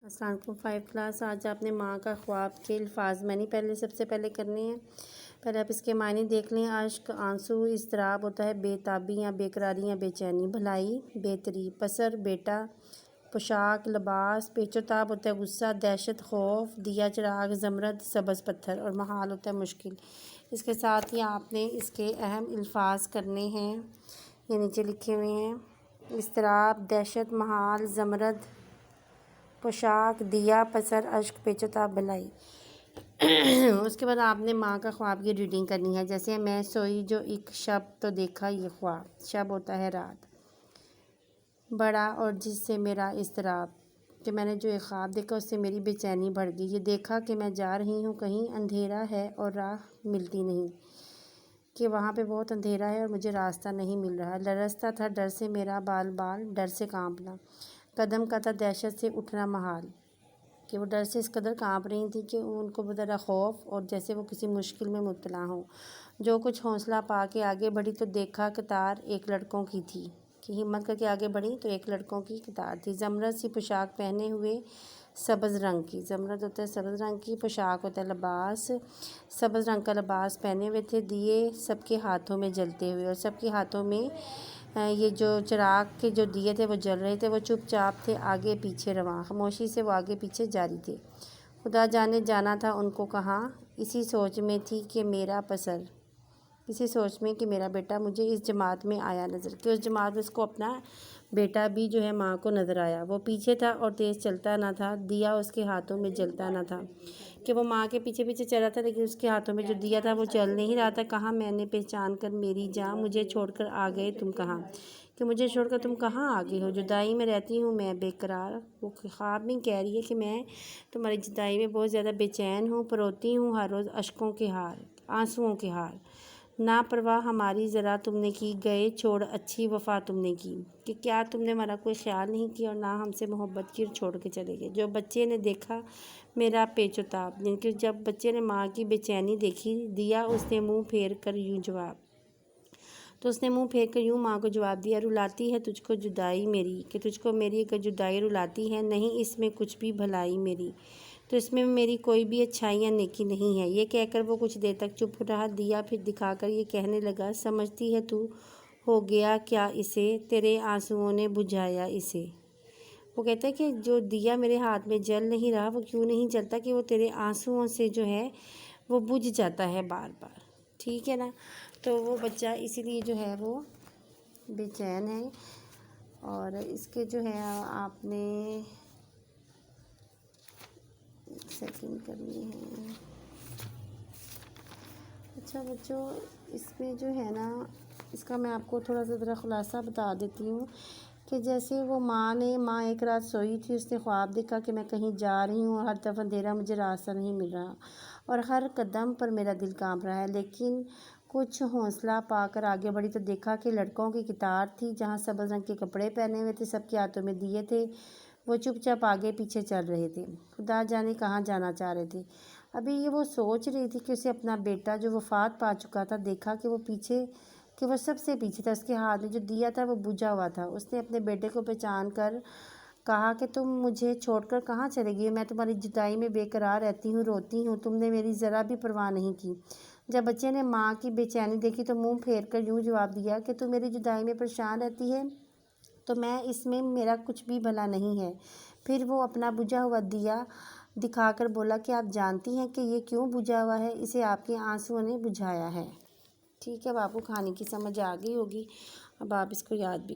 السلام علیکم 5 کلاس۔ آج آپ نے ماں کا خواب کے الفاظ معنی سب سے پہلے کرنے ہیں۔ پہلے آپ اس کے معنی دیکھ لیں۔ اشک، آنسو، اضطراب ہوتا ہے بے تابی یا بے قراری یا بے چینی۔ بھلائی، بہتری۔ پسر، بیٹا۔ پوشاک، لباس۔ پیچ و تاب ہوتا ہے غصہ، دہشت، خوف۔ دیا، چراغ، زمرد، سبز پتھر۔ اور محال ہوتا ہے مشکل۔ اس کے ساتھ ہی آپ نے اس کے اہم الفاظ کرنے ہیں، یہ نیچے لکھے ہوئے ہیں۔ اضطراب، دہشت، محال، زمرد، پوشاک، دیا، پسر، اشک، پیچ و تاب، بھلائی۔ اس کے بعد آپ نے ماں کا خواب کی ریڈنگ کرنی ہے، جیسے میں سوئی جو ایک شب تو دیکھا یہ خواب۔ شب ہوتا ہے رات۔ بڑا اور جس سے میرا اضطراب، کہ میں نے جو ایک خواب دیکھا اس سے میری بے چینی بڑھ گئی۔ یہ دیکھا کہ میں جا رہی ہوں کہیں، اندھیرا ہے اور راہ ملتی نہیں، کہ وہاں پہ بہت اندھیرا ہے اور مجھے راستہ نہیں مل رہا۔ لرزتا تھا ڈر سے میرا بال، ڈر سے کانپنا۔ قدم کا تھا دہشت سے اٹھنا محال، کہ وہ ڈر سے اس قدر کانپ رہی تھی کہ ان کو بطرح خوف اور جیسے وہ کسی مشکل میں مبتلا ہوں۔ جو کچھ حوصلہ پا کے آگے بڑھی تو دیکھا قطار ایک لڑکوں کی تھی، کہ ہمت کر کے آگے بڑھی تو ایک لڑکوں کی قطار تھی۔ زمرد سی پوشاک پہنے ہوئے سبز رنگ کی۔ زمرد ہوتا ہے سبز رنگ کی، پوشاک ہوتا ہے لباس، سبز رنگ کا لباس پہنے ہوئے تھے۔ دیے سب کے ہاتھوں میں جلتے ہوئے، اور سب کے ہاتھوں میں یہ جو چراغ کے جو دیے تھے وہ جل رہے تھے۔ وہ چپ چاپ تھے آگے پیچھے رواں، خاموشی سے وہ آگے پیچھے جاری تھے۔ خدا جانے جانا تھا ان کو کہاں، اسی سوچ میں تھی کہ میرا پسر، اسی سوچ میں کہ میرا بیٹا مجھے اس جماعت میں آیا نظر، کہ اس جماعت میں اس کو اپنا بیٹا بھی جو ہے ماں کو نظر آیا۔ وہ پیچھے تھا اور تیز چلتا نہ تھا، دیا اس کے ہاتھوں میں جلتا نہ تھا، کہ وہ ماں کے پیچھے پیچھے چلا تھا لیکن اس کے ہاتھوں میں جو دیا تھا وہ جل نہیں رہا تھا۔ کہاں میں نے پہچان کر میری جاں، مجھے چھوڑ کر آ گئے تم کہاں، کہ مجھے چھوڑ کر تم کہاں آ گئے ہو۔ جدائی میں رہتی ہوں میں بے قرار، وہ خواب میں کہہ رہی ہے کہ میں تمہاری جدائی میں بہت زیادہ بے چین ہوں، پروتی ہوں ہر روز اشکوں کے ہار، آنسوؤں کے ہار۔ نا پرواہ ہماری ذرا تم نے کی، گئے چھوڑ اچھی وفا تم نے کی، کہ کیا تم نے ہمارا کوئی خیال نہیں کیا اور نہ ہم سے محبت کی اور چھوڑ کے چلے گئے۔ جو بچے نے دیکھا میرا پیچ و تاب، کہ جب بچے نے ماں کی بے چینی دیکھی، دیا اس نے منہ پھیر کر یوں جواب، تو اس نے منہ پھیر کر یوں ماں کو جواب دیا، رلاتی ہے تجھ کو جدائی میری، کہ تجھ کو میری اگر جدائی رلاتی ہے، نہیں اس میں کچھ بھی بھلائی میری، تو اس میں میری کوئی بھی اچھائی یا نیکی نہیں ہے۔ یہ کہہ کر وہ کچھ دیر تک چپ رہا۔ دیا پھر دکھا کر یہ کہنے لگا، سمجھتی ہے تو ہو گیا کیا اسے، تیرے آنسوؤں نے بجھایا اسے۔ وہ کہتا ہے کہ جو دیا میرے ہاتھ میں جل نہیں رہا، وہ کیوں نہیں جلتا، کہ وہ تیرے آنسوؤں سے جو ہے وہ بجھ جاتا ہے بار بار، ٹھیک ہے نا۔ تو وہ بچہ اسی لیے جو ہے وہ بے چین ہے۔ اور اس کے جو ہے آپ نے سیکنڈ کرنی ہے۔ اچھا بچوں، اس میں جو ہے نا، اس کا میں آپ کو تھوڑا سا ذرا خلاصہ بتا دیتی ہوں، کہ جیسے وہ ماں ایک رات سوئی تھی، اس نے خواب دیکھا کہ میں کہیں جا رہی ہوں اور ہر طرف اندھیرا، مجھے راستہ نہیں مل رہا اور ہر قدم پر میرا دل کانپ رہا ہے، لیکن کچھ حوصلہ پا کر آگے بڑھی تو دیکھا کہ لڑکوں کی قطار تھی، جہاں سبز رنگ کے کپڑے پہنے ہوئے تھے، سب کے ہاتھوں میں دیے تھے، وہ چپ چاپ آگے پیچھے چل رہے تھے، خدا جانے کہاں جانا چاہ رہے تھے۔ ابھی یہ وہ سوچ رہی تھی کہ اسے اپنا بیٹا جو وفات پا چکا تھا دیکھا، کہ وہ سب سے پیچھے تھا، اس کے ہاتھ میں جو دیا تھا وہ بجھا ہوا تھا۔ اس نے اپنے بیٹے کو پہچان کر کہا کہ تم مجھے چھوڑ کر کہاں چلے گئے، میں تمہاری جدائی میں بے قرار رہتی ہوں، روتی ہوں، تم نے میری ذرا بھی پرواہ نہیں کی۔ جب بچے نے ماں کی بے چینی دیکھی تو منہ پھیر کر یوں جواب دیا کہ تم میری جدائی میں پریشان رہتی ہے تو میں اس میں میرا کچھ بھی بھلا نہیں ہے۔ پھر وہ اپنا بجھا ہوا دیا دکھا کر بولا کہ آپ جانتی ہیں کہ یہ کیوں بجھا ہوا ہے، اسے آپ کے آنسوؤں نے بجھایا ہے۔ ٹھیک ہے، اب آپ کو کہانی کی سمجھ آ گئی ہوگی، اب آپ اس کو یاد بھی